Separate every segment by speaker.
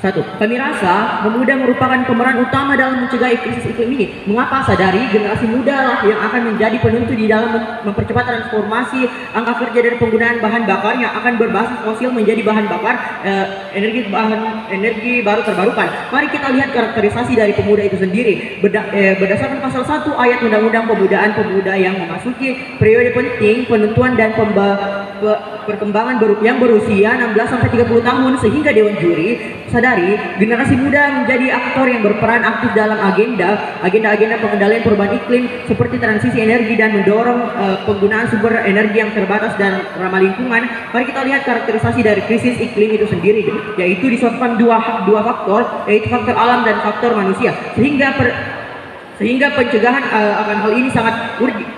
Speaker 1: Satu, kami rasa pemuda merupakan pemeran utama dalam mencegah krisis iklim ini. Mengapa? Sadari generasi muda lah yang akan menjadi penentu di dalam mempercepat transformasi angka kerja dari penggunaan bahan bakar yang akan berbasis fosil menjadi bahan bakar energi baru terbarukan. Mari kita lihat karakterisasi dari pemuda itu sendiri. Berdasarkan pasal 1 ayat Undang-Undang Pemuda yang memasuki periode penting penentuan dan perkembangan yang berusia 16 sampai 30 tahun, sehingga Dewan Juri sadari generasi muda menjadi aktor yang berperan aktif dalam agenda pengendalian perubahan iklim seperti transisi energi dan mendorong penggunaan sumber energi yang terbatas dan ramah lingkungan. Mari kita lihat karakterisasi dari krisis iklim itu sendiri, yaitu disebabkan dua faktor, yaitu faktor alam dan faktor manusia, sehingga pencegahan akan hal ini sangat urgent.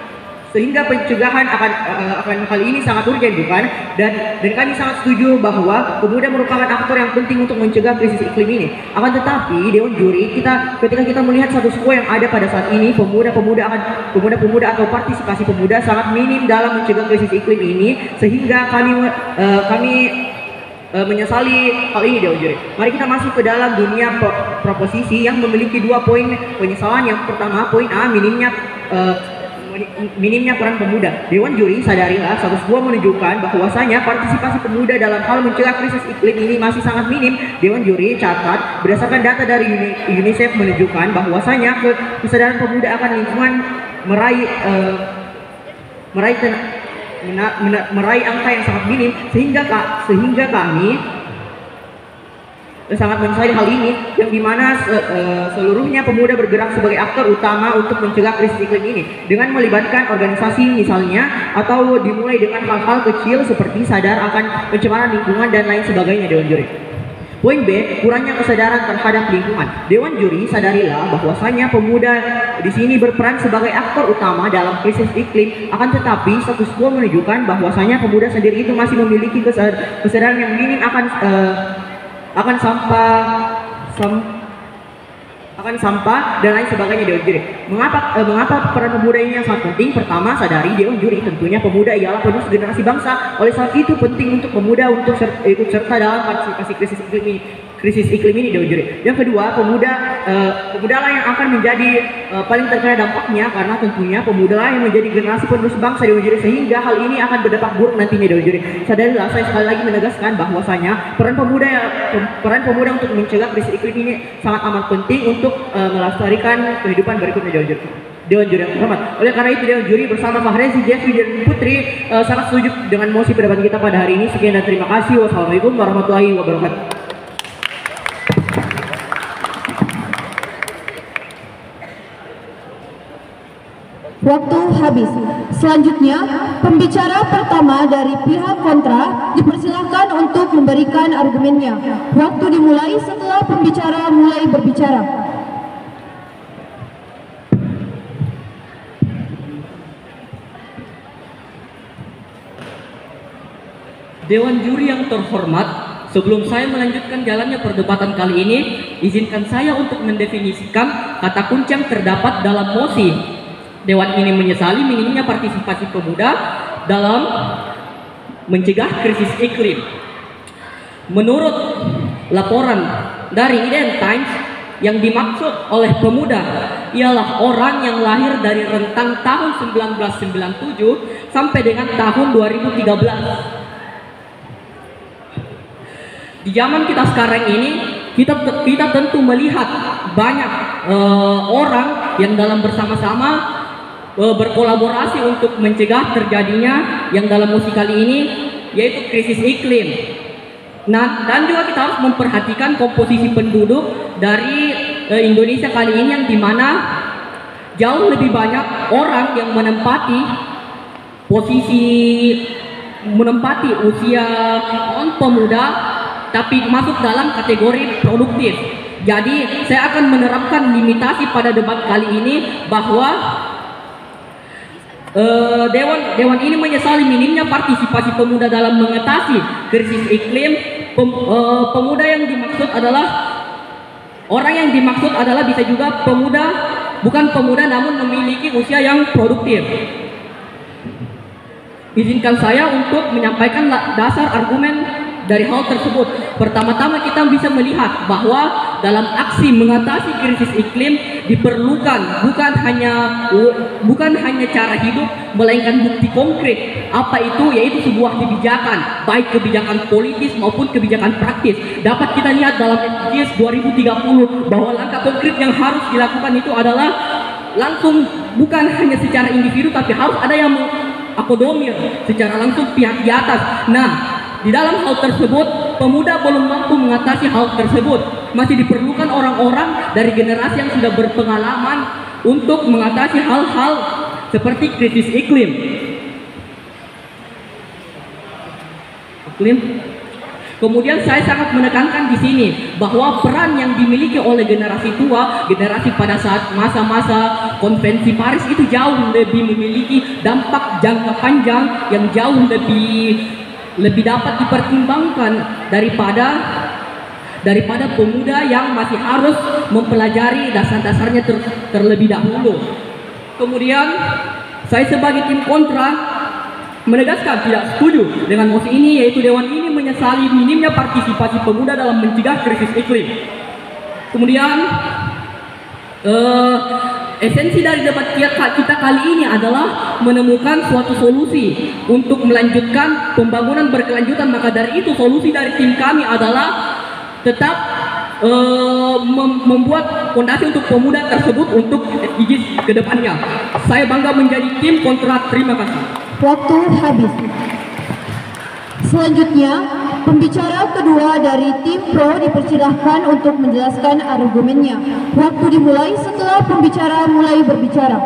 Speaker 1: Bukan? Dan kami sangat setuju bahwa pemuda merupakan aktor yang penting untuk mencegah krisis iklim ini. Akan tetapi Dewan Juri, ketika kita melihat status quo yang ada pada saat ini, pemuda atau partisipasi pemuda sangat minim dalam mencegah krisis iklim ini, sehingga kami menyesali hal ini, Dewan Juri. Mari kita masuk ke dalam dunia proposisi yang memiliki 2 poin penyesalan. Yang pertama, poin A, minimnya peran pemuda. Dewan Juri sadarilah status quo menunjukkan bahwasanya partisipasi pemuda dalam hal mencegah krisis iklim ini masih sangat minim. Dewan Juri catat berdasarkan data dari UNICEF menunjukkan bahwasanya kesadaran pemuda akan lingkungan meraih angka yang sangat minim, sehingga kami sangat menyesali hal ini, yang dimana seluruhnya pemuda bergerak sebagai aktor utama untuk mencegah krisis iklim ini dengan melibatkan organisasi misalnya, atau dimulai dengan hal-hal kecil seperti sadar akan pencemaran lingkungan dan lain sebagainya, Dewan Juri. Poin B, kurangnya kesadaran terhadap lingkungan. Dewan Juri sadarilah bahwasanya pemuda di sini berperan sebagai aktor utama dalam krisis iklim. Akan tetapi status quo menunjukkan bahwasanya pemuda sendiri itu masih memiliki kesadaran yang minim akan sampah dan lain sebagainya, Dewan Juri. Mengapa peran pemuda ini yang sangat penting? Pertama, sadari Dewan Juri, tentunya pemuda ialah penerus generasi bangsa. Oleh sebab itu penting untuk pemuda untuk ikut serta dalam partisipasi krisis iklim ini, Dewan Juri. Yang kedua, pemuda lah yang akan menjadi paling terkena dampaknya, karena tentunya pemuda lah yang menjadi generasi penerus bangsa, Dewan Juri, sehingga hal ini akan berdampak buruk nantinya, Dewan Juri. Sadarilah, saya sekali lagi menegaskan bahwasanya peran pemuda untuk mencegah krisis iklim ini sangat amat penting untuk melestarikan kehidupan berikutnya, Dewan Juri. Dewan Juri yang terhormat. Oleh karena itu, Dewan Juri bersama Fahrezi, Jeffrey, dan Putri sangat setuju dengan mosi perdebatan kita pada hari ini. Sekian dan terima kasih. Wassalamualaikum warahmatullahi wabarakatuh.
Speaker 2: Waktu habis. Selanjutnya, pembicara pertama dari pihak kontra dipersilahkan untuk memberikan argumennya. Waktu dimulai setelah pembicara mulai berbicara.
Speaker 3: Dewan Juri yang terhormat, sebelum saya melanjutkan jalannya perdebatan kali ini, izinkan saya untuk mendefinisikan kata kunci yang terdapat dalam mosi. Dewan ini menyesali minimnya partisipasi pemuda dalam mencegah krisis iklim. Menurut laporan dari Eden Times, yang dimaksud oleh pemuda ialah orang yang lahir dari rentang tahun 1997 sampai dengan tahun 2013. Di zaman kita sekarang ini, kita tentu melihat banyak orang yang dalam bersama-sama berkolaborasi untuk mencegah terjadinya yang dalam musik kali ini, yaitu krisis iklim. Nah, dan juga kita harus memperhatikan komposisi penduduk dari Indonesia kali ini, yang dimana jauh lebih banyak orang yang menempati usia pemuda, tapi masuk dalam kategori produktif. Jadi saya akan menerapkan limitasi pada debat kali ini bahwa Dewan ini menyesali minimnya partisipasi pemuda dalam mengatasi krisis iklim. Pemuda yang dimaksud adalah orang yang dimaksud adalah bisa juga bukan pemuda namun memiliki usia yang produktif. Izinkan saya untuk menyampaikan dasar argumen dari hal tersebut. Pertama-tama kita bisa melihat bahwa dalam aksi mengatasi krisis iklim diperlukan bukan hanya cara hidup, melainkan bukti konkret. Apa itu? Yaitu sebuah kebijakan, baik kebijakan politis maupun kebijakan praktis. Dapat kita lihat dalam SDGs 2030 bahwa langkah konkret yang harus dilakukan itu adalah langsung, bukan hanya secara individu, tapi harus ada yang mengakomodir secara langsung pihak di atas. Nah, di dalam hal tersebut, pemuda belum mampu mengatasi hal tersebut. Masih diperlukan orang-orang dari generasi yang sudah berpengalaman untuk mengatasi hal-hal seperti krisis iklim. Kemudian saya sangat menekankan di sini bahwa peran yang dimiliki oleh generasi tua, generasi pada saat masa-masa konvensi Paris itu jauh lebih memiliki dampak jangka panjang yang jauh lebih dapat dipertimbangkan daripada pemuda yang masih harus mempelajari dasar-dasarnya terlebih dahulu. Kemudian saya sebagai tim kontra menegaskan tidak setuju dengan mosi ini, yaitu Dewan ini menyesali minimnya partisipasi pemuda dalam mencegah krisis iklim. Kemudian esensi dari debat kita kali ini adalah menemukan suatu solusi untuk melanjutkan pembangunan berkelanjutan. Maka dari itu solusi dari tim kami adalah tetap membuat fondasi untuk pemuda tersebut untuk SDGs ke depannya. Saya bangga menjadi tim kontra. Terima kasih.
Speaker 2: Waktu habis. Selanjutnya, pembicara kedua dari tim pro dipersilahkan untuk menjelaskan argumennya. Waktu dimulai setelah pembicara mulai berbicara.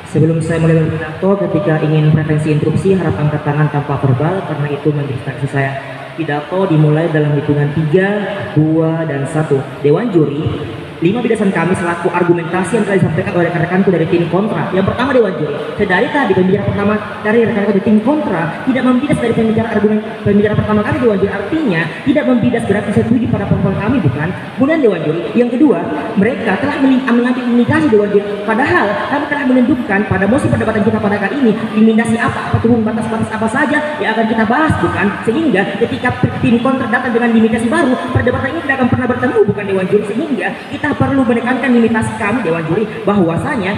Speaker 1: Sebelum saya mulai berpidato, ketika ingin preferensi interupsi, harap angkat tangan tanpa verbal, karena itu mendistraksi saya. Pidato dimulai dalam hitungan 3, 2, dan 1. Dewan juri, 5 bidasan kami selaku argumentasi yang telah disampaikan oleh rekan-rekanku dari tim kontra. Yang pertama, Dewan juri, sedari tadi pembicara pertama dari rekan-rekan dari tim kontra tidak membidas dari pembicara pertama kami, Dewan juri, artinya tidak membidas berarti setuju pada poin kami, bukan? Kemudian Dewan juri, yang kedua, mereka telah mengambil indikasi, Dewan juri, padahal kami telah menentukan pada mosi perdebatan kita pada kali ini limitasi apa turun batas-batas apa saja yang akan kita bahas, bukan? Sehingga ketika tim kontra datang dengan limitasi baru, perdebatan ini tidak akan pernah bertemu, bukan, Dewan juri? Sehingga kita perlu menekankan limitasi kami, Dewan juri, bahwasanya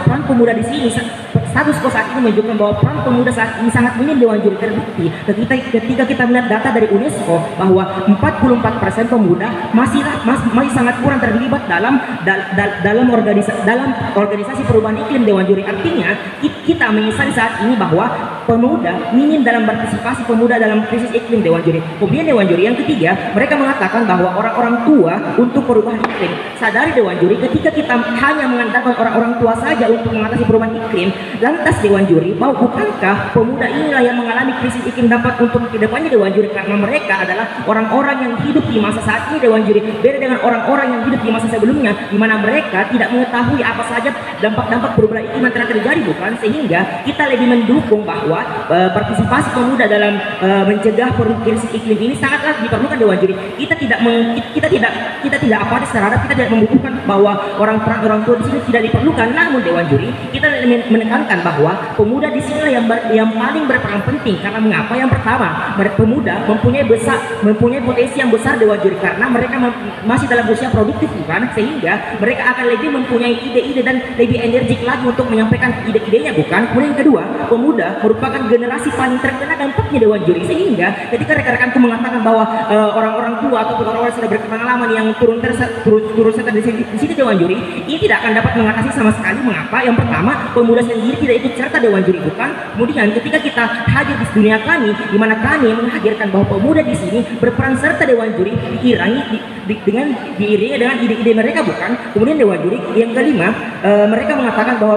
Speaker 1: peran pemuda di sini, status quo saat ini menunjukkan bahwa peran pemuda saat ini sangat minim, Dewan juri. Terbukti ketika kita melihat data dari UNESCO bahwa 44% pemuda masih sangat kurang terlibat dalam organisasi perubahan iklim, Dewan juri. Artinya kita menyesali saat ini bahwa pemuda minim dalam partisipasi pemuda dalam krisis iklim, Dewan juri. Kemudian Dewan juri, yang ketiga, mereka mengatakan bahwa orang-orang tua untuk perubahan iklim. Sadari, Dewan juri, ketika kita hanya mengandalkan orang-orang tua saja untuk mengatasi perubahan iklim, lantas, Dewan juri, bahwa bukankah pemuda inilah yang mengalami krisis iklim dampak untuk kedepannya, Dewan juri, karena mereka adalah orang-orang yang hidup di masa saat ini, Dewan juri, beda dengan orang-orang yang hidup di masa sebelumnya, di mana mereka tidak mengetahui apa saja dampak-dampak perubahan iklim yang telah terjadi, bukan? Sehingga kita lebih mendukung bahwa partisipasi pemuda dalam mencegah krisis iklim ini sangatlah diperlukan, Dewan juri. Kita tidak apatis terhadap, kita tidak membutuhkan bahwa orang tua di sini tidak diperlukan. Namun, Dewan juri, kita menekankan bahwa pemuda di sini yang paling berperan penting. Karena mengapa? Yang pertama, pemuda mempunyai potensi yang besar, Dewan juri, karena mereka masih dalam usia produktif, bukan? Sehingga mereka akan lebih mempunyai ide-ide dan lebih energik lagi untuk menyampaikan ide-idenya, bukan? Kemudian yang kedua, pemuda merupakan generasi paling terkena dampaknya, Dewan juri. Sehingga ketika rekan-rekanku mengatakan bahwa orang-orang tua atau orang-orang sudah berpengalaman yang turun serta di sini, Dewan juri, ini tidak akan dapat mengatasi sama sekali. Mengapa? Yang pertama, pemuda sendiri tidak ikut serta, Dewan juri, bukan? Kemudian ketika kita hadir di dunia kami, di mana kami menghadirkan bahwa pemuda di sini berperan serta, Dewan juri, diiringi dengan ide-ide mereka, bukan? Kemudian Dewan juri, yang kelima, mereka mengatakan bahwa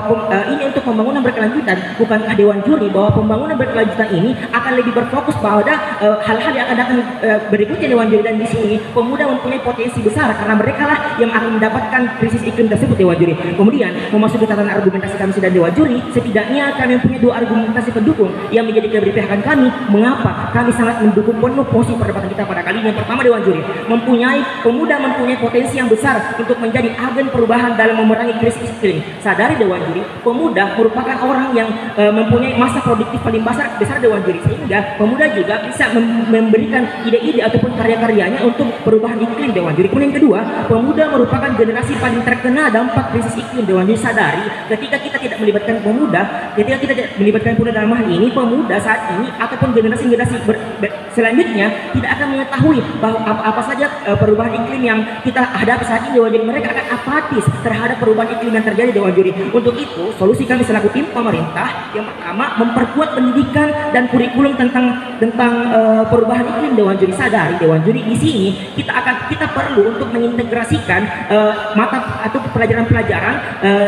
Speaker 1: ini untuk pembangunan berkelanjutan. Bukankah, Dewan juri, bahwa pembangunan berkelanjutan ini akan lebih berfokus pada hal-hal yang akan datang berikutnya, Dewan juri, dan di sini pemuda mempunyai potensi besar karena mereka lah yang akan mendapatkan krisis iklim tersebut, Dewan juri. Kemudian memasuki tatanan argumentasi kami dan Dewan juri, setidaknya kami punya dua argumentasi pendukung yang menjadi keberpihakan kami. Mengapa kami sangat mendukung penuh posisi perdebatan kita pada kali ini? Yang pertama, Dewan Juri, pemuda mempunyai potensi yang besar untuk menjadi agen perubahan dalam memerangi krisis iklim. Sadari Dewan Juri, pemuda merupakan orang yang mempunyai masa produktif paling besar Dewan Juri, sehingga pemuda juga bisa memberikan ide-ide ataupun karya-karyanya untuk perubahan iklim Dewan Juri. Kemudian yang kedua, pemuda merupakan generasi paling terkena dampak krisis iklim Dewan Juri. Sadari ketika kita tidak melibatkan pemuda dalam hal ini, pemuda saat ini ataupun generasi-generasi selanjutnya tidak akan mengetahui bahwa apa saja perubahan iklim yang kita hadapi saat ini Dewan Juri. Mereka akan apatis terhadap perubahan iklim yang terjadi Dewan Juri. Untuk itu, solusi kami selaku tim pemerintah yang pertama, memperkuat pendidikan dan kurikulum tentang perubahan iklim Dewan Juri. Sadari Dewan Juri, di sini kita perlu untuk mengintegrasikan mata atau pelajaran-pelajaran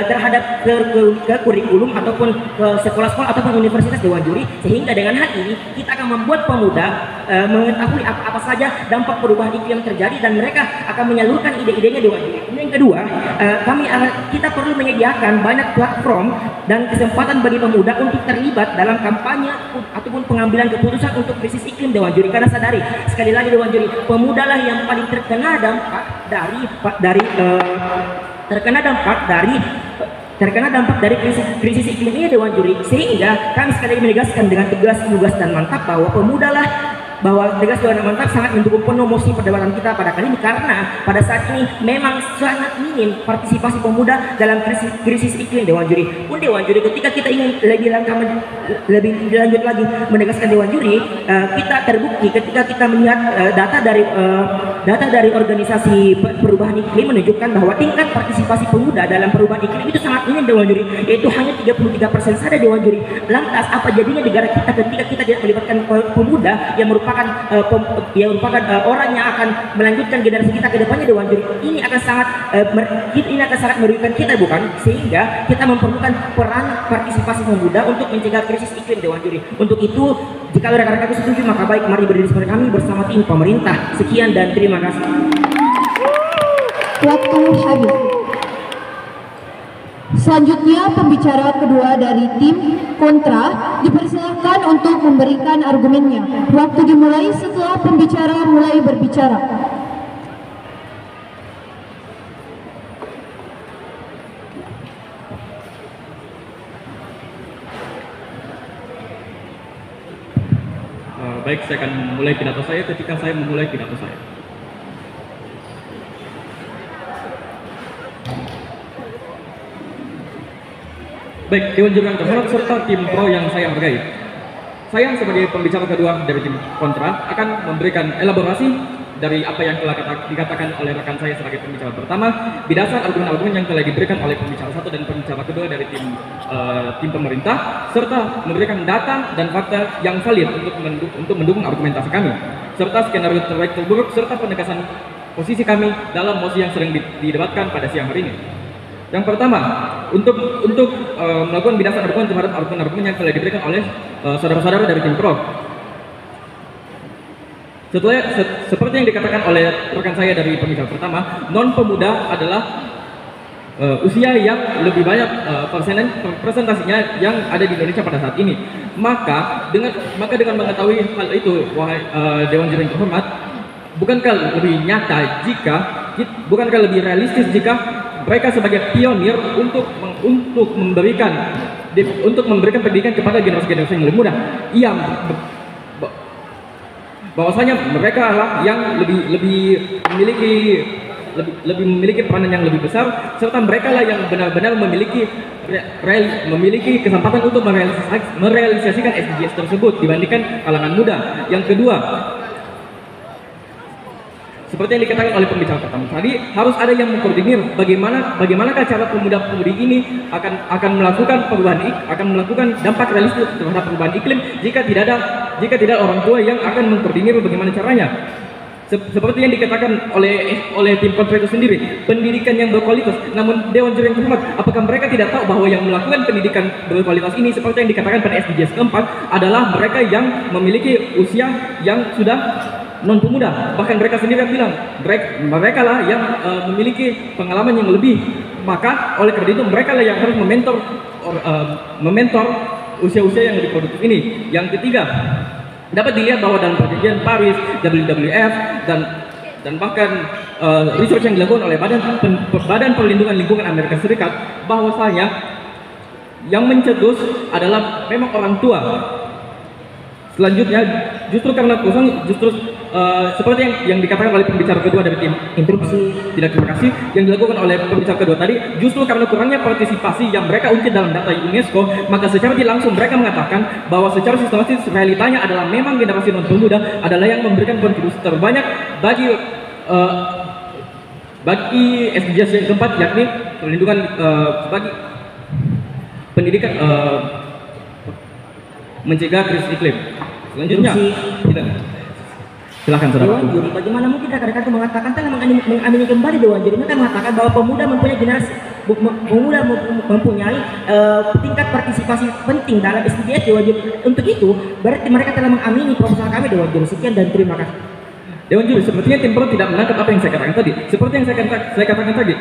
Speaker 1: terhadap ke kurikulum ataupun ke sekolah-sekolah ataupun universitas Dewan Juri, sehingga dengan hal ini kita akan membuat pemuda mengetahui apa saja dampak perubahan iklim yang terjadi dan mereka akan menyalurkan ide-idenya Dewan Juri. Yang kedua, kita perlu menyediakan banyak platform dan kesempatan bagi pemuda untuk terlibat dalam kampanye ataupun pengambilan keputusan untuk krisis iklim Dewan Juri. Karena sadari sekali lagi Dewan Juri, pemudalah yang paling terkena dampak dari krisis iklim ini Dewan Juri, sehingga kami sekali lagi menegaskan dengan tegas, lugas dan mantap bahwa tegas dan mantap sangat mendukung penuh mosi perdebatan kita pada kali ini, karena pada saat ini memang sangat minim partisipasi pemuda dalam krisis iklim Dewan Juri. Pun Dewan Juri, ketika kita ingin lebih lanjut lagi menegaskan Dewan Juri, kita terbukti ketika kita melihat data dari organisasi perubahan iklim menunjukkan bahwa tingkat partisipasi pemuda dalam perubahan iklim itu sangat minim Dewan Juri, yaitu hanya 33% saja Dewan Juri. Lantas apa jadinya negara kita ketika kita tidak melibatkan pemuda yang merupakan orang yang akan melanjutkan generasi kita ke depannya Dewan Juri? Ini akan sangat merugikan kita, bukan? Sehingga kita memerlukan peran partisipasi pemuda untuk mencegah krisis iklim Dewan Juri. Untuk itu, jika rekan-rekan setuju, maka baik, mari berdiri seperti kami bersama tim pemerintah. Sekian dan terima kasih.
Speaker 2: Waktu habis. Selanjutnya, pembicara kedua dari tim kontra dipersilakan untuk memberikan argumennya. Waktu dimulai setelah pembicara mulai berbicara.
Speaker 4: Baik, saya akan memulai pidato saya ketika saya memulai pidato saya. Baik, Dewan Juri yang terhormat serta tim pro yang saya hargai. Saya sebagai pembicara kedua dari tim kontra akan memberikan elaborasi dari apa yang telah dikatakan oleh rekan saya sebagai pembicara pertama, berdasar argumen-argumen yang telah diberikan oleh pembicara satu dan pembicara kedua dari tim pemerintah, serta memberikan data dan fakta yang valid untuk mendukung argumentasi kami, serta skenario terbaik terburuk serta penegasan posisi kami dalam mosi yang sering didebatkan pada siang hari ini. Yang pertama, untuk melakukan berdasar argumen terhadap argumen-argumen yang telah diberikan oleh saudara-saudara dari tim pro. Seperti yang dikatakan oleh rekan saya dari pembicara pertama, non pemuda adalah usia yang lebih banyak presentasinya yang ada di Indonesia pada saat ini. Maka dengan mengetahui hal itu, wahai Dewan Juri yang terhormat, bukankah lebih realistis jika mereka sebagai pionir untuk memberikan pendidikan kepada generasi-generasi yang lebih muda, bahwasanya mereka lah yang lebih memiliki peranan yang lebih besar, serta mereka lah yang benar-benar memiliki kesempatan untuk merealisasikan SDGs tersebut dibandingkan kalangan muda. Yang kedua, seperti yang dikatakan oleh pembicara pertama tadi, harus ada yang mengkoordinir bagaimanakah cara pemuda-pemudi ini akan melakukan dampak realistis terhadap perubahan iklim jika tidak ada orang tua yang akan mengkoordinir bagaimana caranya. Seperti yang dikatakan oleh tim kontra itu sendiri, pendidikan yang berkualitas. Namun Dewan Juri yang terhormat, apakah mereka tidak tahu bahwa yang melakukan pendidikan berkualitas ini, seperti yang dikatakan pada SDGs keempat, adalah mereka yang memiliki usia yang sudah non pemuda. Bahkan mereka sendiri yang bilang mereka lah yang memiliki pengalaman yang lebih. Maka oleh karena itu mereka lah yang harus mementor usia-usia yang lebih produktif ini. Yang ketiga, dapat dilihat bahwa dalam perjanjian Paris, WWF dan bahkan research yang dilakukan oleh Badan Perlindungan Lingkungan Amerika Serikat, bahwasanya yang mencetus adalah memang orang tua. Selanjutnya, justru karena seperti yang dikatakan oleh pembicara kedua dari tim interupsi, tidak terima kasih, yang dilakukan oleh pembicara kedua tadi, justru karena kurangnya partisipasi yang mereka ungkit dalam data UNESCO, maka secara tidak langsung mereka mengatakan bahwa secara sistematis realitanya adalah memang generasi non pemuda adalah yang memberikan kontribusi terbanyak bagi SDGs yang keempat, yakni perlindungan bagi pendidikan, mencegah krisis iklim. Selanjutnya, silakan saudara.
Speaker 1: Dewan Juri, bagaimana mungkin rekan-rekan itu mengatakan telah mengamini kembali Dewan Juri? Mereka mengatakan bahwa pemuda mempunyai tingkat partisipasi penting dalam SDGs Dewan Juri. Untuk itu, berarti mereka telah mengamini proposal kami Dewan Juri. Sekian dan terima kasih.
Speaker 4: Dewan Juri, sepertinya tim pro tidak menangkap apa yang saya katakan tadi. Seperti yang saya katakan tadi,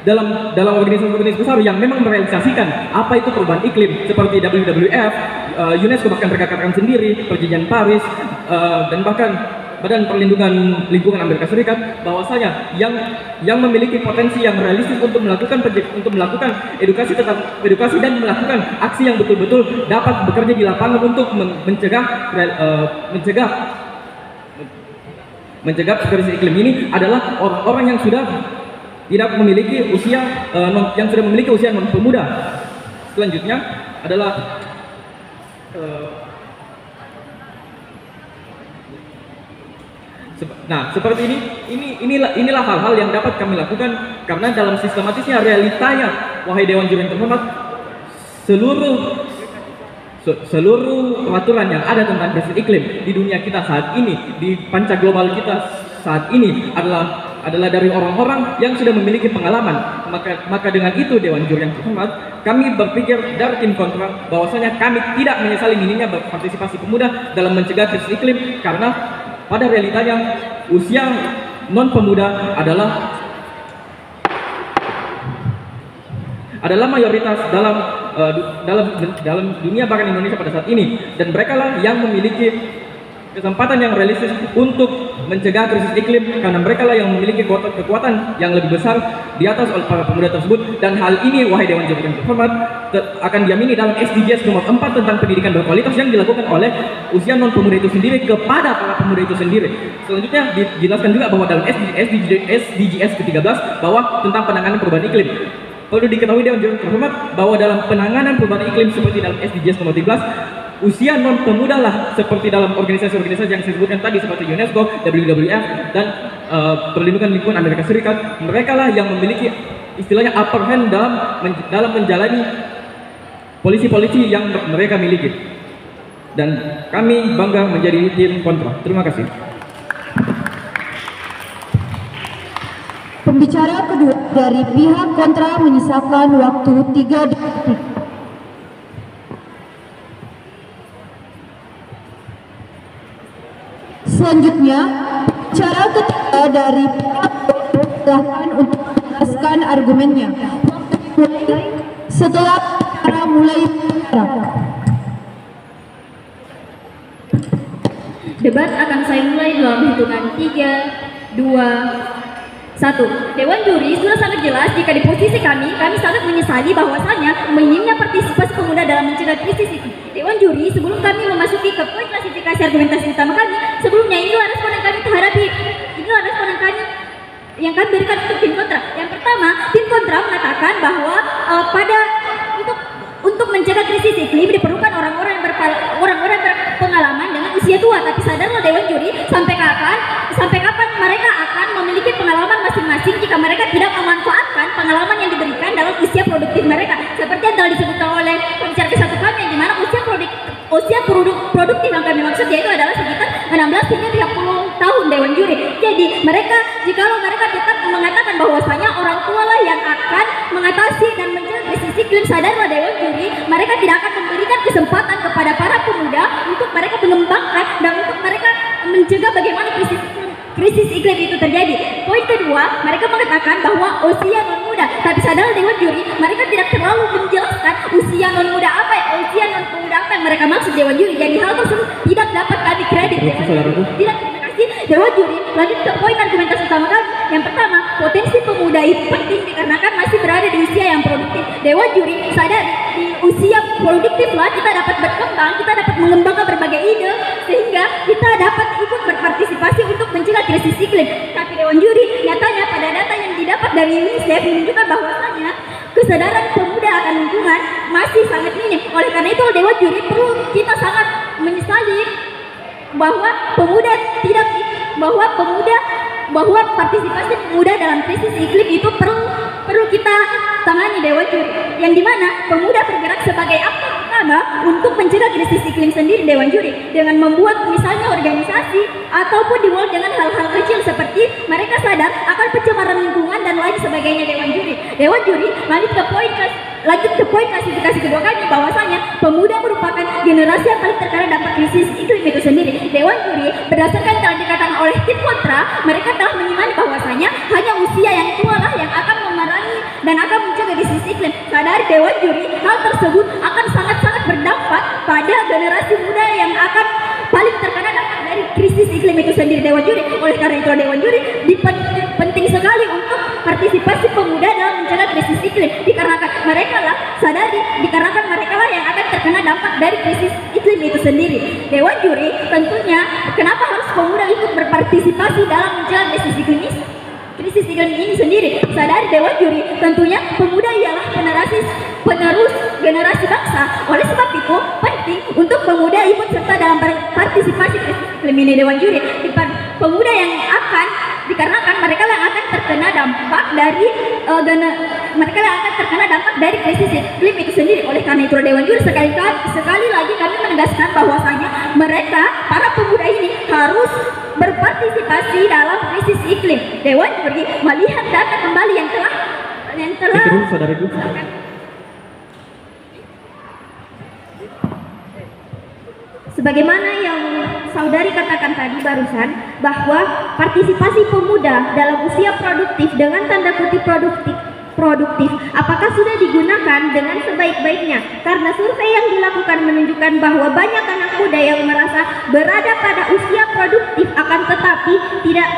Speaker 4: dalam organisasi besar yang memang merealisasikan apa itu perubahan iklim seperti WWF, UNESCO bahkan mereka katakan sendiri, perjanjian Paris, dan bahkan Badan Perlindungan Lingkungan Amerika Serikat, bahwasanya yang memiliki potensi yang realistis untuk melakukan edukasi dan melakukan aksi yang betul-betul dapat bekerja di lapangan untuk mencegah krisis iklim ini adalah orang-orang yang sudah tidak memiliki usia non pemuda. Selanjutnya adalah seperti inilah hal-hal yang dapat kami lakukan karena dalam sistematisnya realitanya, wahai Dewan Juri yang terhormat, seluruh peraturan yang ada tentang krisis iklim di dunia kita saat ini, di panca global kita saat ini adalah dari orang-orang yang sudah memiliki pengalaman. Maka dengan itu Dewan Juri yang terhormat, kami berpikir dari tim kontra bahwasanya kami tidak menyesali minimnya partisipasi pemuda dalam mencegah krisis iklim, karena pada realitanya usia non pemuda adalah mayoritas dalam dunia bahkan Indonesia pada saat ini, dan mereka lah yang memiliki kesempatan yang realistis untuk mencegah krisis iklim karena mereka lah yang memiliki kekuatan yang lebih besar di atas oleh para pemuda tersebut. Dan hal ini, wahai Dewan Juri yang terhormat, akan diamini dalam SDGs nomor 4 tentang pendidikan berkualitas yang dilakukan oleh usia non pemuda itu sendiri kepada para pemuda itu sendiri. Selanjutnya dijelaskan juga bahwa dalam SDGs ke-13 bahwa tentang penanganan perubahan iklim. Perlu diketahui Dewan Juri yang terhormat bahwa dalam penanganan perubahan iklim seperti dalam SDGs nomor 13, usia non pemuda lah seperti dalam organisasi-organisasi yang saya sebutkan tadi seperti UNESCO, WWF, dan Perlindungan Lingkungan Amerika Serikat, mereka lah yang memiliki istilahnya upper hand dalam menjalani polisi-polisi yang mereka miliki. Dan kami bangga menjadi tim kontra. Terima kasih.
Speaker 2: Pembicara kedua dari pihak kontra menyisakan waktu 3 detik. Selanjutnya, cara ketiga dari pihak silahkan untuk menjelaskan argumennya. Setelah para mulai bergerak.
Speaker 5: Debat akan saya mulai dalam hitungan 3, 2, 1. Dewan Juri sudah sangat jelas jika di posisi kami sangat menyesali bahwasanya minimnya partisipasi pemuda dalam mencegah krisis itu. Dewan Juri, sebelum kami memasuki ke poin klasifikasi argumentasi utama kami, sebelumnya inilah respon yang kami terhadapi. Inilah respon yang kami berikan untuk tim kontra. Yang pertama, tim kontra mengatakan bahwa untuk mencegah krisis iklim diperlukan orang-orang berpengalaman dengan usia tua. Tapi sadarlah Dewan Juri, sampai kapan mereka akan memiliki pengalaman masing-masing jika mereka tidak memanfaatkan pengalaman yang diberikan dalam usia produktif mereka. Seperti yang telah disebutkan oleh pembicara ke-1 kami, yang dimana usia produktif yang kami maksud yaitu adalah sekitar 16 hingga 30 tahun Dewan Juri. Jadi jikalau mereka tetap mengatakan bahwasanya orang tua lah yang akan mengatasi dan mencegah krisis iklim, sadarlah Dewan Juri, mereka tidak akan memberikan kesempatan kepada para pemuda untuk mereka mengembangkan dan untuk mereka mencegah bagaimana krisis iklim itu terjadi. Poin kedua, mereka mengatakan bahwa usia non muda, tapi sadar Dewan Juri mereka tidak terlalu menjelaskan usia non muda apa, usia non muda apa yang mereka maksud Dewan Juri. Jadi hal tersebut tidak dapat kami kredit. Tidak, terima kasih Dewan Juri. Lanjut ke poin argumentasi utama kami. Yang pertama, potensi pemuda itu penting dikarenakan masih berada di usia yang produktif. Dewan Juri sadar di usia produktif lah kita dapat berkembang, kita dapat mengembangkan berbagai ide sehingga kita dapat ikut berpartisipasi untuk mencegah krisis iklim. Tapi Dewan Juri nyatanya pada data yang didapat dari UNICEF menunjukkan bahwasanya kesadaran pemuda akan lingkungan masih sangat minim. Oleh karena itu Dewan Juri perlu kita sangat menyesali bahwa bahwa partisipasi pemuda dalam krisis iklim itu perlu kita tangani Dewan Juri, yang dimana pemuda bergerak sebagai aktor utama untuk mencegah krisis iklim sendiri Dewan Juri dengan membuat misalnya organisasi ataupun dimulai dengan hal-hal kecil seperti mereka sadar akan pencemaran lingkungan dan lain sebagainya Dewan Juri. Dewan Juri lanjut ke poin klasifikasi kedua kami bahwasanya pemuda merupakan generasi yang paling terkena dampak krisis iklim itu sendiri. Dewan Juri berdasarkan yang dikatakan oleh tim kontra, mereka telah mengimani bahwasanya hanya usia yang tua lah yang akan memerangi dan akan mencegah krisis iklim. Sadari Dewan Juri hal tersebut akan sangat-sangat berdampak pada generasi muda yang akan paling terkena dampak dari krisis iklim itu sendiri Dewan Juri. Oleh karena itu Dewan Juri penting sekali untuk partisipasi pemuda dalam mencegah krisis iklim dikarenakan mereka lah yang akan terkena dampak dari krisis iklim itu sendiri. Dewan Juri tentunya kenapa harus pemuda ikut berpartisipasi dalam mencegah krisis iklim ini sendiri. Sadari Dewan Juri tentunya pemuda ialah penerus generasi bangsa. Oleh sebab itu penting untuk pemuda ikut serta dalam partisipasi krisis iklim ini Dewan Juri. Pemuda yang akan dikarenakan mereka yang akan terkena dampak dari krisis iklim itu sendiri. Oleh karena itu Dewan Juri sekali lagi kami menegaskan bahwasanya mereka para pemuda ini harus berpartisipasi dalam krisis iklim. Dewan Juri melihat data kembali yang telah
Speaker 4: saudariku.
Speaker 5: sebagaimana yang saudari katakan tadi barusan, bahwa partisipasi pemuda dalam usia produktif dengan tanda kutip produktif apakah sudah digunakan dengan sebaik-baiknya, karena survei yang dilakukan menunjukkan bahwa banyak anak muda yang merasa berada pada usia produktif akan tetapi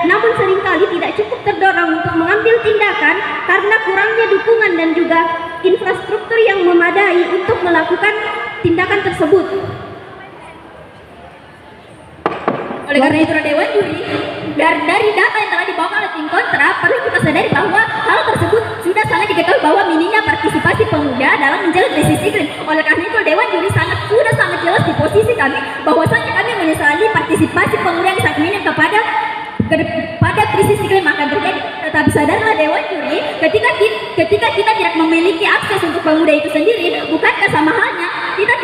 Speaker 5: namun seringkali tidak cukup terdorong untuk mengambil tindakan karena kurangnya dukungan dan juga infrastruktur yang memadai untuk melakukan tindakan tersebut. Oleh karena itu Dewan Juri dari data yang telah dibawa oleh tim kontra perlu kita sadari bahwa hal tersebut sudah sangat diketahui bahwa minimnya partisipasi pemuda dalam menjaga krisis iklim. Oleh karena itu Dewan Juri sudah sangat jelas di posisi kami bahwasanya kami menyesali partisipasi pemuda yang sangat minim pada krisis iklim akan terjadi. Tetapi sadarlah Dewan Juri ketika kita tidak memiliki akses untuk pemuda itu sendiri, bukankah sama halnya kita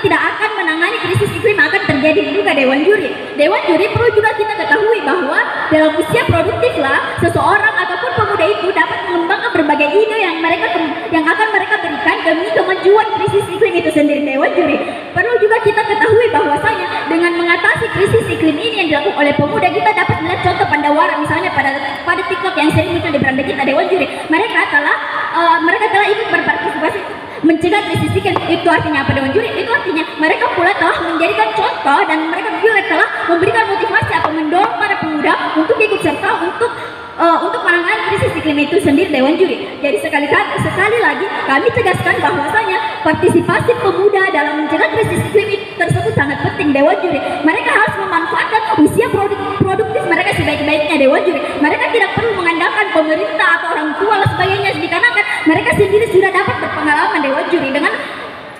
Speaker 5: tidak akan menangani krisis iklim akan terjadi juga Dewan Juri. Dewan Juri perlu juga kita ketahui bahwa dalam usia produktif lah seseorang ataupun pemuda itu dapat mengembangkan berbagai ide yang akan mereka berikan demi kemajuan krisis iklim itu sendiri Dewan Juri. Perlu juga kita ketahui bahwasanya dengan mengatasi krisis iklim ini yang dilakukan oleh pemuda, kita dapat melihat contoh Pandawara misalnya pada TikTok yang sering muncul di beranda kita Dewan Juri. Mereka telah ikut berpartisipasi mencegah krisis iklim. Itu artinya apa Dewan Juri? Itu artinya mereka pula telah menjadikan contoh dan mereka juga telah memberikan motivasi atau mendorong para pemuda untuk ikut serta untuk menangani krisis iklim itu sendiri Dewan Juri. Jadi sekali lagi kami tegaskan bahwasanya partisipasi pemuda dalam mencegah krisis iklim tersebut sangat penting Dewan Juri. Mereka harus memanfaatkan usia produktif mereka sebaik-baiknya Dewan Juri. Mereka tidak perlu mengandalkan pemerintah atau orang tua dan sebagainya dikarenakan mereka sendiri sudah dapat berpengalaman Dewan Juri. Dengan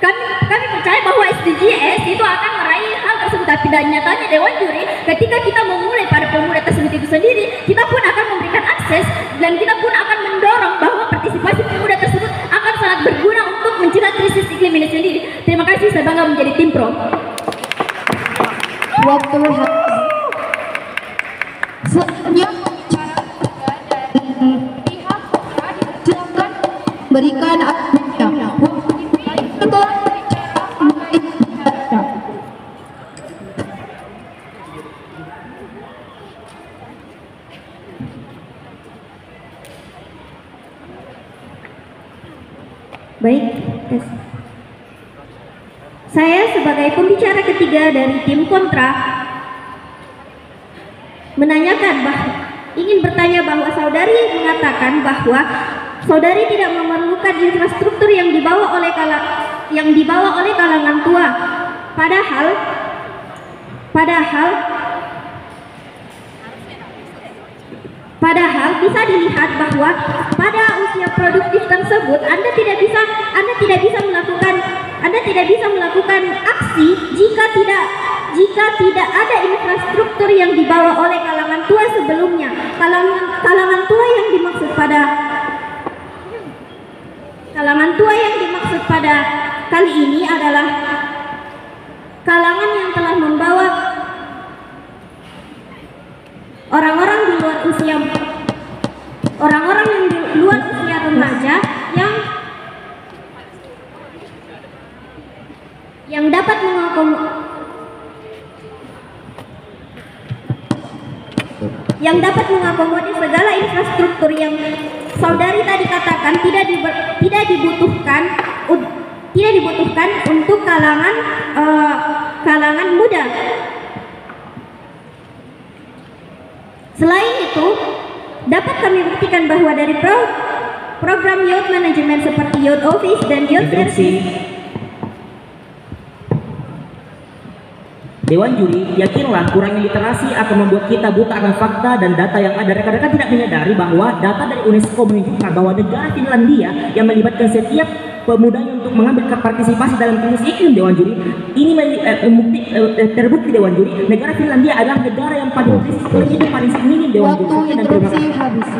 Speaker 5: kami percaya bahwa SDGs itu akan meraih hal tersebut, tapi nyatanya Dewan Juri ketika kita memulai pada pemuda tersebut itu sendiri, kita pun akan memberikan akses dan kita pun akan mendorong bahwa partisipasi pemuda tersebut akan sangat berguna untuk mencegah krisis iklim ini sendiri. Terima kasih, saya bangga menjadi tim pro.
Speaker 2: Waktu selanjutnya pihak silakan berikan argumennya.
Speaker 5: tes. Saya sebagai pembicara ketiga dari tim kontra ingin bertanya bahwa saudari mengatakan bahwa saudari tidak memerlukan infrastruktur yang dibawa oleh kalangan tua. Padahal bisa dilihat bahwa pada usia produktif tersebut Anda tidak bisa melakukan aksi jika tidak ada infrastruktur yang dibawa oleh kalangan tua sebelumnya. Kalangan tua yang dimaksud pada kali ini adalah kalangan yang telah membawa orang-orang yang di luar usia remaja yang dapat mengakomodir segala infrastruktur yang saudari tadi katakan tidak dibutuhkan untuk kalangan muda. Selain itu, dapat kami buktikan bahwa dari program youth management seperti youth office dan youth service.
Speaker 1: Dewan juri, yakinlah kurangnya literasi akan membuat kita buta akan fakta dan data yang ada. Rekan-rekan tidak menyadari bahwa data dari UNESCO menunjukkan bahwa negara Finlandia yang melibatkan setiap pemudanya untuk mengambil partisipasi dalam krisis iklim. Dewan juri, ini terbukti Dewan juri, negara Finlandia adalah negara yang paling krisis iklim itu paling minim. Dewan juri.
Speaker 2: Waktu interupsi habis.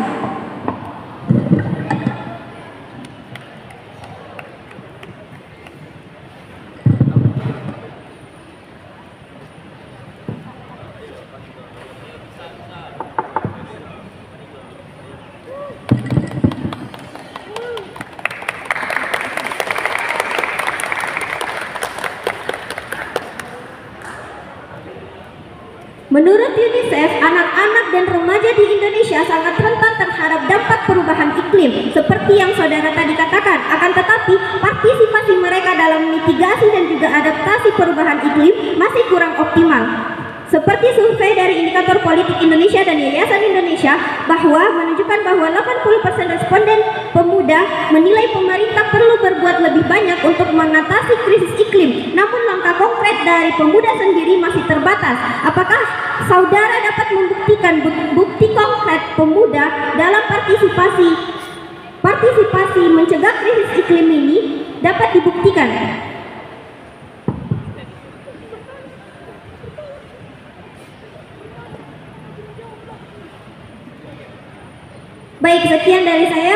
Speaker 5: Menurut UNICEF, anak-anak dan remaja di Indonesia sangat rentan terhadap dampak perubahan iklim seperti yang saudara tadi katakan. Akan tetapi, partisipasi mereka dalam mitigasi dan juga adaptasi perubahan iklim masih kurang optimal. Seperti survei dari Indikator Politik Indonesia dan Yayasan Indonesia menunjukkan bahwa 80% responden pemuda menilai pemerintah perlu berbuat lebih banyak untuk mengatasi krisis iklim. Namun langkah konkret dari pemuda sendiri masih terbatas. Apakah saudara dapat membuktikan bukti konkret pemuda dalam partisipasi mencegah krisis iklim ini dapat dibuktikan? Baik, sekian dari saya.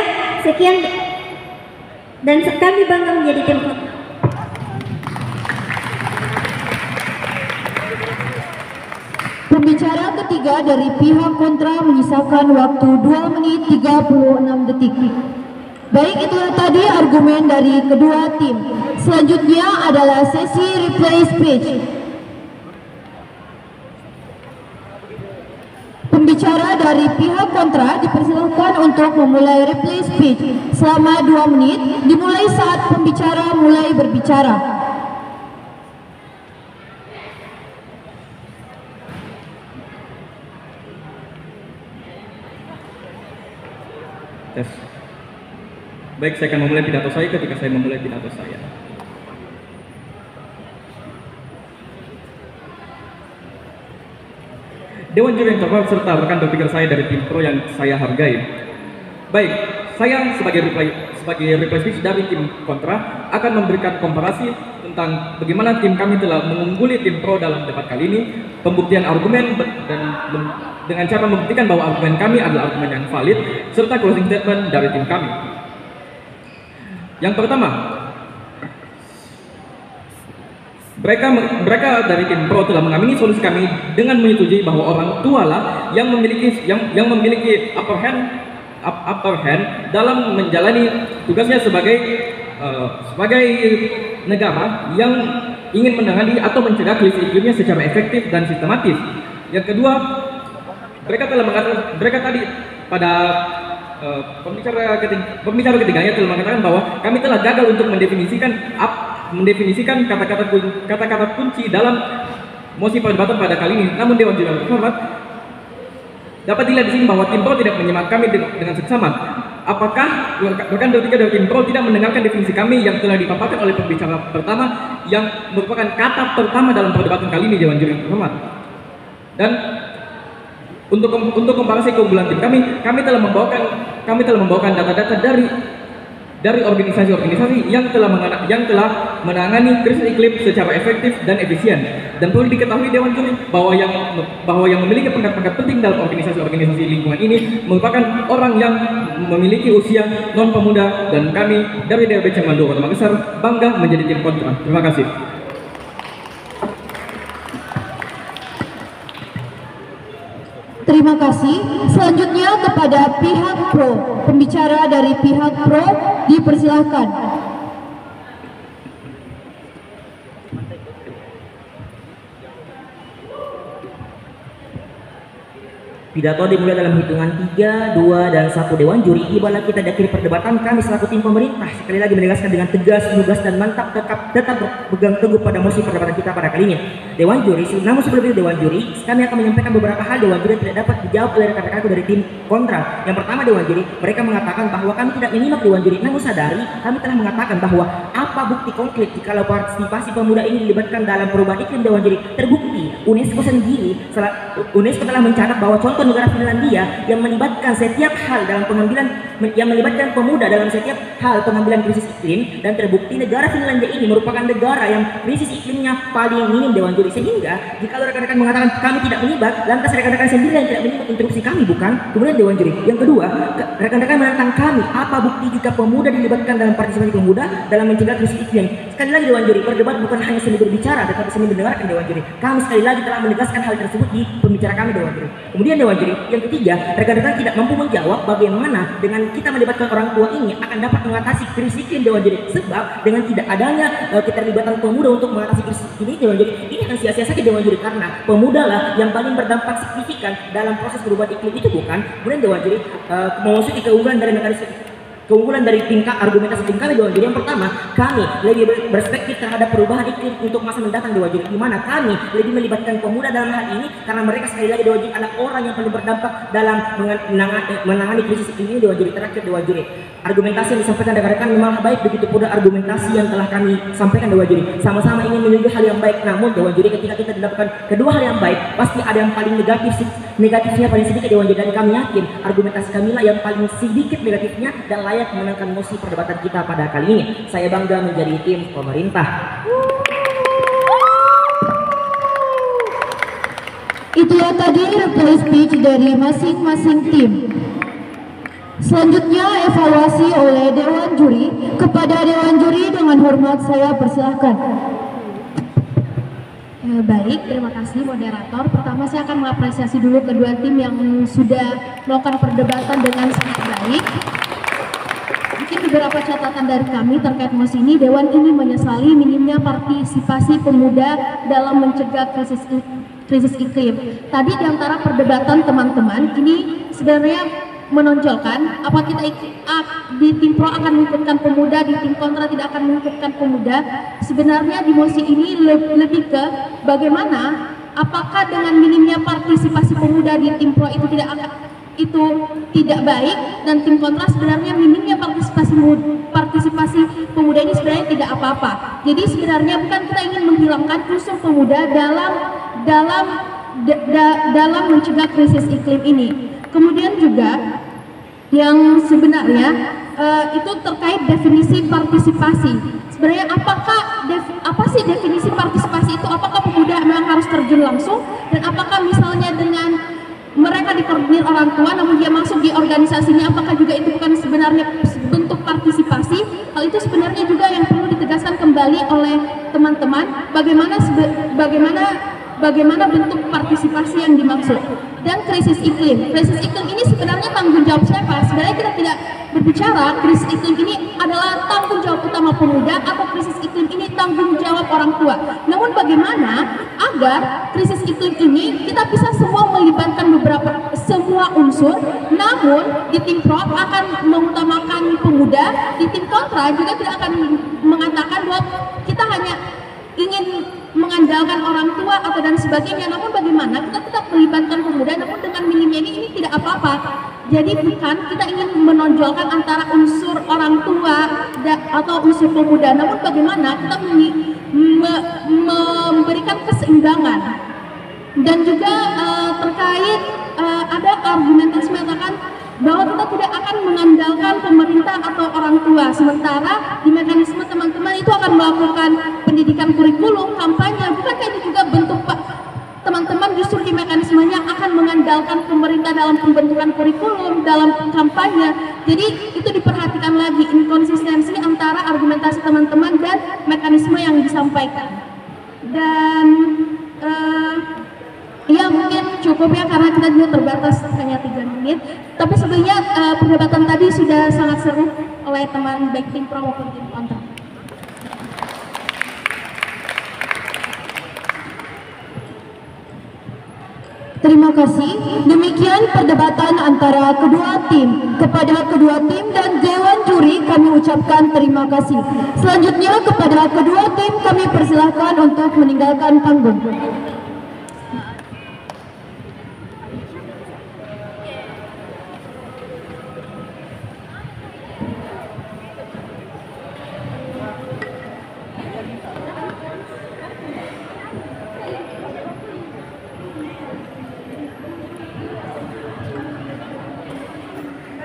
Speaker 5: Dan kami bangga menjadi tim.
Speaker 2: Pembicara ketiga dari pihak kontra menyisakan waktu 2 menit 36 detik. Baik, itulah tadi argumen dari kedua tim. Selanjutnya adalah sesi replay speech. Pembicara dari pihak kontra dipersilakan untuk memulai replay speech selama 2 menit, dimulai saat pembicara mulai berbicara.
Speaker 4: Tes. Baik, saya akan memulai pidato saya ketika saya memulai pidato saya. Dewan juri yang terhormat serta rekan berpikir saya dari tim pro yang saya hargai. Baik, saya sebagai reply speech dari tim kontra akan memberikan komparasi tentang bagaimana tim kami telah mengungguli tim pro dalam debat kali ini, pembuktian argumen dan dengan cara membuktikan bahwa argumen kami adalah argumen yang valid, serta closing statement dari tim kami. Yang pertama, mereka dari tim pro telah mengamini solusi kami dengan menyetujui bahwa orang tua lah yang memiliki upper hand dalam menjalani tugasnya sebagai negara yang ingin menangani atau mencegah krisis iklimnya secara efektif dan sistematis. Yang kedua, mereka tadi pada pembicara ketiganya telah mengatakan bahwa kami telah gagal untuk mendefinisikan kata-kata kunci dalam mosi perdebatan pada kali ini. Namun Dewan Juri yang terhormat, dapat dilihat di sini bahwa tim pro tidak menyimak kami dengan seksama. Apakah rekan bertiga dari tim pro tidak mendengarkan definisi kami yang telah dipaparkan oleh pembicara pertama yang merupakan kata pertama dalam perdebatan kali ini, Dewan Juri yang terhormat? Dan untuk komparasi keunggulan tim kami telah membawakan data-data dari organisasi-organisasi yang telah menangani krisis iklim secara efektif dan efisien. Dan perlu diketahui Dewan Juri bahwa yang memiliki pangkat-pangkat penting dalam organisasi-organisasi lingkungan ini merupakan orang yang memiliki usia non pemuda, dan kami dari DRB Cemandua Kota Makassar bangga menjadi tim kontra. Terima kasih.
Speaker 2: Terima kasih. Selanjutnya kepada pihak pro. Pembicara dari pihak pro dipersilahkan.
Speaker 1: Pidato dimulai dalam hitungan 3, 2, dan 1 Dewan Juri. Tibalah kita di akhir perdebatan. Kami selaku tim pemerintah sekali lagi menegaskan dengan tegas, lugas, dan mantap tetap berpegang teguh pada mosi perdebatan kita pada kali ini. Dewan Juri, namun sebelum itu Dewan Juri, kami akan menyampaikan beberapa hal Dewan Juri yang tidak dapat dijawab oleh rekan-rekanku dari tim kontra. Yang pertama Dewan Juri, mereka mengatakan bahwa kami tidak menyimak Dewan Juri. Namun sadari, kami telah mengatakan bahwa apa bukti konkret jika partisipasi pemuda ini dilibatkan dalam perubahan iklim Dewan Juri? Terbukti UNESCO sendiri, UNESCO telah mencatat bahwa contoh negara Finlandia yang melibatkan setiap hal dalam melibatkan pemuda dalam setiap hal pengambilan krisis iklim, dan terbukti negara Finlandia ini merupakan negara yang krisis iklimnya paling minim Dewan Juri. Sehingga jika rekan-rekan mengatakan kami tidak menyimak, lantas rekan-rekan sendiri yang tidak menyimak instruksi kami, bukan? Kemudian Dewan Juri, yang kedua, rekan-rekan menantang kami, apa bukti jika pemuda dilibatkan dalam partisipasi pemuda dalam mencegah krisis iklim? Sekali lagi Dewan Juri, berdebat bukan hanya seni berbicara tetapi seni mendengarkan Dewan Juri. Kami sekali lagi telah menegaskan hal tersebut di pembicara kami Dewan Juri. Kemudian Dewan Juri, yang ketiga, rekan-rekan tidak mampu menjawab bagaimana dengan kita melibatkan orang tua ini akan dapat mengatasi krisis iklim Dewan Juri. Sebab dengan tidak adanya keterlibatan pemuda untuk mengatasi krisis iklim Dewan Juri, ini akan sia-sia saja Dewan Juri, karena pemuda lah yang paling berdampak signifikan dalam proses perubahan iklim itu, bukan? Kemudian Dewan Juri memasuki keunggulan dari tingkat argumentasi tim kami Dewan Juri. Yang pertama, kami lebih berperspektif terhadap perubahan iklim untuk masa mendatang Dewan Juri, di mana kami lebih melibatkan pemuda dalam hal ini karena mereka sekali lagi Dewan Juri adalah orang yang paling berdampak dalam menangani krisis iklim ini Dewan Juri. Terakhir Dewan Juri, argumentasi yang disampaikan rekan-rekan memang baik, begitu pula argumentasi yang telah kami sampaikan Dewan Juri. Sama-sama ingin menuju hal yang baik, namun Dewan Juri ketika kita mendapatkan kedua hal yang baik, pasti ada yang paling negatifnya paling sedikit Dewan Juri, dan kami yakin argumentasi kami lah yang paling sedikit negatifnya dan layak menangkan mosi perdebatan kita pada kali ini. Saya bangga menjadi tim pemerintah.
Speaker 2: Itulah tadi reply speech dari masing-masing tim. Selanjutnya evaluasi oleh Dewan Juri. Kepada Dewan Juri dengan hormat saya persilahkan.
Speaker 6: Baik, terima kasih moderator. Pertama saya akan mengapresiasi dulu kedua tim yang sudah melakukan perdebatan dengan sangat baik. Mungkin beberapa catatan dari kami terkait mosi ini. Dewan ini menyesali minimnya partisipasi pemuda dalam mencegah krisis iklim. Tadi di antara perdebatan teman-teman ini sebenarnya menonjolkan apa kita di tim pro akan mengikutkan pemuda, di tim kontra tidak akan mengikutkan pemuda. Sebenarnya di mosi ini lebih ke bagaimana apakah dengan minimnya partisipasi pemuda di tim pro itu tidak baik, dan tim kontra sebenarnya minimnya partisipasi pemuda ini sebenarnya tidak apa-apa. Jadi sebenarnya bukan kita ingin menghilangkan unsur pemuda dalam mencegah krisis iklim ini. Kemudian juga yang sebenarnya itu terkait definisi partisipasi. Sebenarnya apa sih definisi partisipasi itu? Apakah pemuda memang harus terjun langsung, dan apakah misalnya dengan mereka dikoordinir orang tua namun dia masuk di organisasinya, apakah juga itu bukan sebenarnya bentuk partisipasi? Hal itu sebenarnya juga yang perlu ditegaskan kembali oleh teman-teman, bagaimana bentuk partisipasi yang dimaksud. Dan krisis iklim ini sebenarnya tanggung jawab siapa? Sebenarnya kita tidak berbicara krisis iklim ini adalah tanggung jawab utama pemuda atau krisis iklim ini tanggung jawab orang tua. Namun bagaimana agar krisis iklim ini kita bisa semua melibatkan semua unsur, namun di tim pro akan mengutamakan pemuda, di tim kontra juga tidak akan mengatakan bahwa kita hanya ingin mengandalkan orang tua atau dan sebagainya, namun bagaimana kita tetap melibatkan pemuda, namun dengan minimnya ini tidak apa-apa. Jadi bukan kita ingin menonjolkan antara unsur orang tua atau unsur pemuda, namun bagaimana kita memberikan keseimbangan. Dan juga terkait ada argumentasi mengatakan bahwa kita tidak akan mengandalkan pemerintah atau orang tua, sementara di mekanisme teman-teman itu akan melakukan pendidikan kurikulum, kampanye. Bukankah ini juga bentuk teman-teman justru di mekanismenya akan mengandalkan pemerintah dalam pembentukan kurikulum, dalam kampanye. Jadi itu diperhatikan lagi inkonsistensi antara argumentasi teman-teman dan mekanisme yang disampaikan. Dan ya mungkin cukup ya karena kita juga terbatas hanya 3 menit. Tapi sebenarnya perdebatan tadi sudah sangat seru oleh teman baik tim pro maupun tim kontra.
Speaker 2: Terima kasih. Demikian perdebatan antara kedua tim. Kepada kedua tim dan Dewan Juri kami ucapkan terima kasih. Selanjutnya kepada kedua tim kami persilahkan untuk meninggalkan panggung.